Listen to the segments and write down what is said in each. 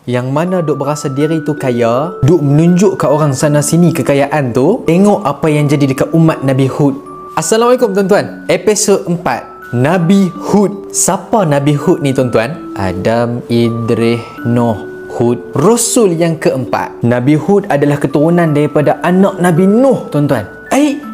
yang mana duk berasa diri tu kaya, duk menunjuk kat orang sana sini kekayaan tu. Tengok apa yang jadi dekat umat Nabi Hud. Assalamualaikum tuan-tuan. Episod 4, Nabi Hud. Siapa Nabi Hud ni tuan-tuan? Adam, Idris, Nuh, Hud, Rasul yang keempat. Nabi Hud adalah keturunan daripada anak Nabi Nuh tuan-tuan.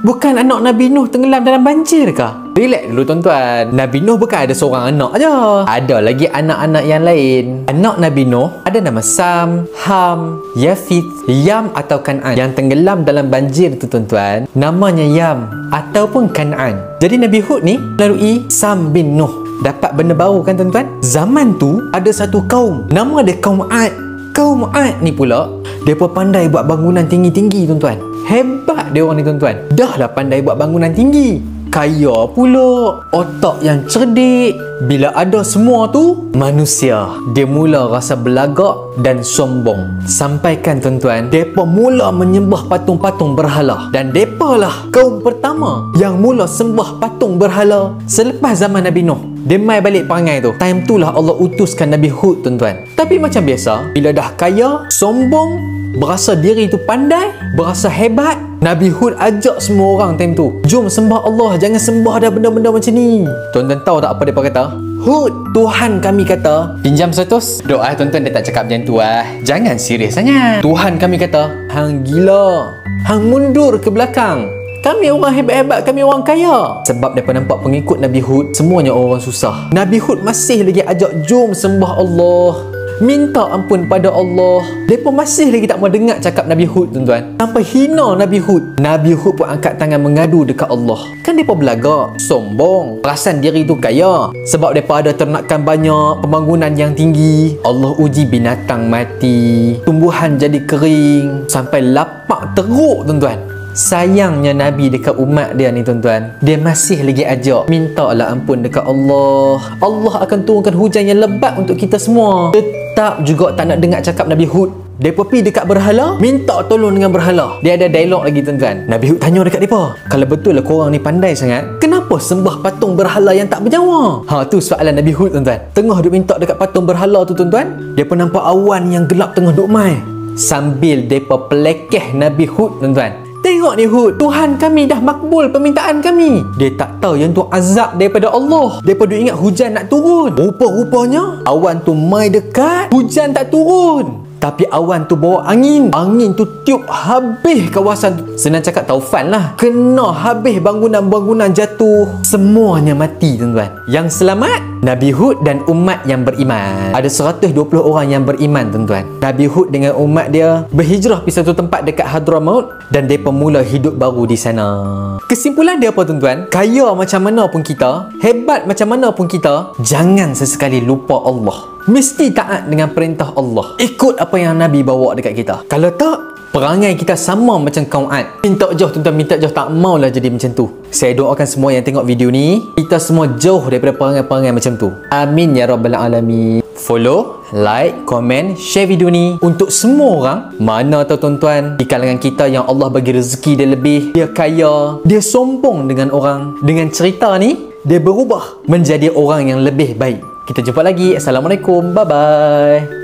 Bukan anak Nabi Nuh tenggelam dalam banjir ke? Relax dulu tuan-tuan. Nabi Nuh bukan ada seorang anak aja. Ada lagi anak-anak yang lain. Anak Nabi Nuh ada nama Sam, Ham, Yafith, Yam atau Kan'an. Yang tenggelam dalam banjir tu tuan-tuan, namanya Yam ataupun Kan'an. Jadi Nabi Hud ni melalui Sam bin Nuh dapat benda baru kan tuan-tuan. Zaman tu ada satu kaum, nama dia kaum Ad. Kaum Ad ni pula mereka pandai buat bangunan tinggi-tinggi tuan-tuan. Hebat dia orang ni tuan-tuan. Dah lah pandai buat bangunan tinggi, kaya pula, otak yang cerdik. Bila ada semua tu, manusia dia mula rasa belagak dan sombong. Sampaikan tuan-tuan, mereka mula menyembah patung-patung berhala. Dan mereka lah kaum pertama yang mula sembah patung berhala selepas zaman Nabi Nuh. Dia mai balik perangai tu. Time tu lah Allah utuskan Nabi Hud tuan-tuan. Tapi macam biasa, bila dah kaya, sombong, berasa diri tu pandai, berasa hebat, Nabi Hud ajak semua orang time tu, jom sembah Allah, jangan sembah dah benda-benda macam ni. Tuan-tuan tahu tak apa mereka kata? Hud, Tuhan kami kata, pinjam 100. Doa tuan-tuan dia tak cakap macam tu lah. Jangan serius sangat. Tuhan kami kata, hang gila, hang mundur ke belakang. Kami orang hebat-hebat, kami orang kaya. Sebab mereka nampak pengikut Nabi Hud semuanya orang susah. Nabi Hud masih lagi ajak jom sembah Allah, minta ampun pada Allah. Mereka masih lagi tak mau dengar cakap Nabi Hud tuan-tuan. Sampai hina Nabi Hud. Nabi Hud pun angkat tangan mengadu dekat Allah. Kan mereka belagak, sombong, perasan diri tu kaya. Sebab mereka ada ternakan banyak, pembangunan yang tinggi. Allah uji binatang mati, tumbuhan jadi kering, sampai lapak teruk tuan-tuan. Sayangnya Nabi dekat umat dia ni tuan-tuan, dia masih lagi ajak mintalah ampun dekat Allah. Allah akan turunkan hujan yang lebat untuk kita semua. Tetap juga tak nak dengar cakap Nabi Hud. Dia pergi dekat berhala, minta tolong dengan berhala. Dia ada dialog lagi tuan-tuan. Nabi Hud tanya dekat mereka, kalau betul lah korang ni pandai sangat, kenapa sembah patung berhala yang tak bernyawa? Tu soalan Nabi Hud tuan-tuan. Tengah duk minta dekat patung berhala tu tuan-tuan, dia pun nampak awan yang gelap tengah duk mai. Sambil mereka pelekeh Nabi Hud tuan-tuan. Tengok ni Hud, Tuhan kami dah makbul permintaan kami. Dia tak tahu yang tu azab daripada Allah. Dia pada ingat hujan nak turun. Rupa-rupanya awan tu mai dekat, hujan tak turun. Tapi awan tu bawa angin. Angin tu tiup habis kawasan tu. Senang cakap taufan lah. Kena habis bangunan-bangunan jatuh. Semuanya mati tuan-tuan. Yang selamat Nabi Hud dan umat yang beriman. Ada 120 orang yang beriman tuan-tuan. Nabi Hud dengan umat dia berhijrah pergi satu tempat dekat Hadramaut. Dan mereka mula hidup baru di sana. Kesimpulan dia apa tuan-tuan? Kaya macam mana pun kita, hebat macam mana pun kita, jangan sesekali lupa Allah. Mesti taat dengan perintah Allah. Ikut apa yang Nabi bawa dekat kita. Kalau tak, perangai kita sama macam kaum Ad. Minta jauh tuan-tuan, minta jauh, tak maulah jadi macam tu. Saya doakan semua yang tengok video ni, kita semua jauh daripada perangai-perangai macam tu. Amin ya rabbal alamin. Follow, like, komen, share video ni untuk semua orang. Mana tahu tuan-tuan, di kalangan kita yang Allah bagi rezeki dia lebih, dia kaya, dia sombong dengan orang. Dengan cerita ni, dia berubah menjadi orang yang lebih baik. Kita jumpa lagi. Assalamualaikum. Bye-bye.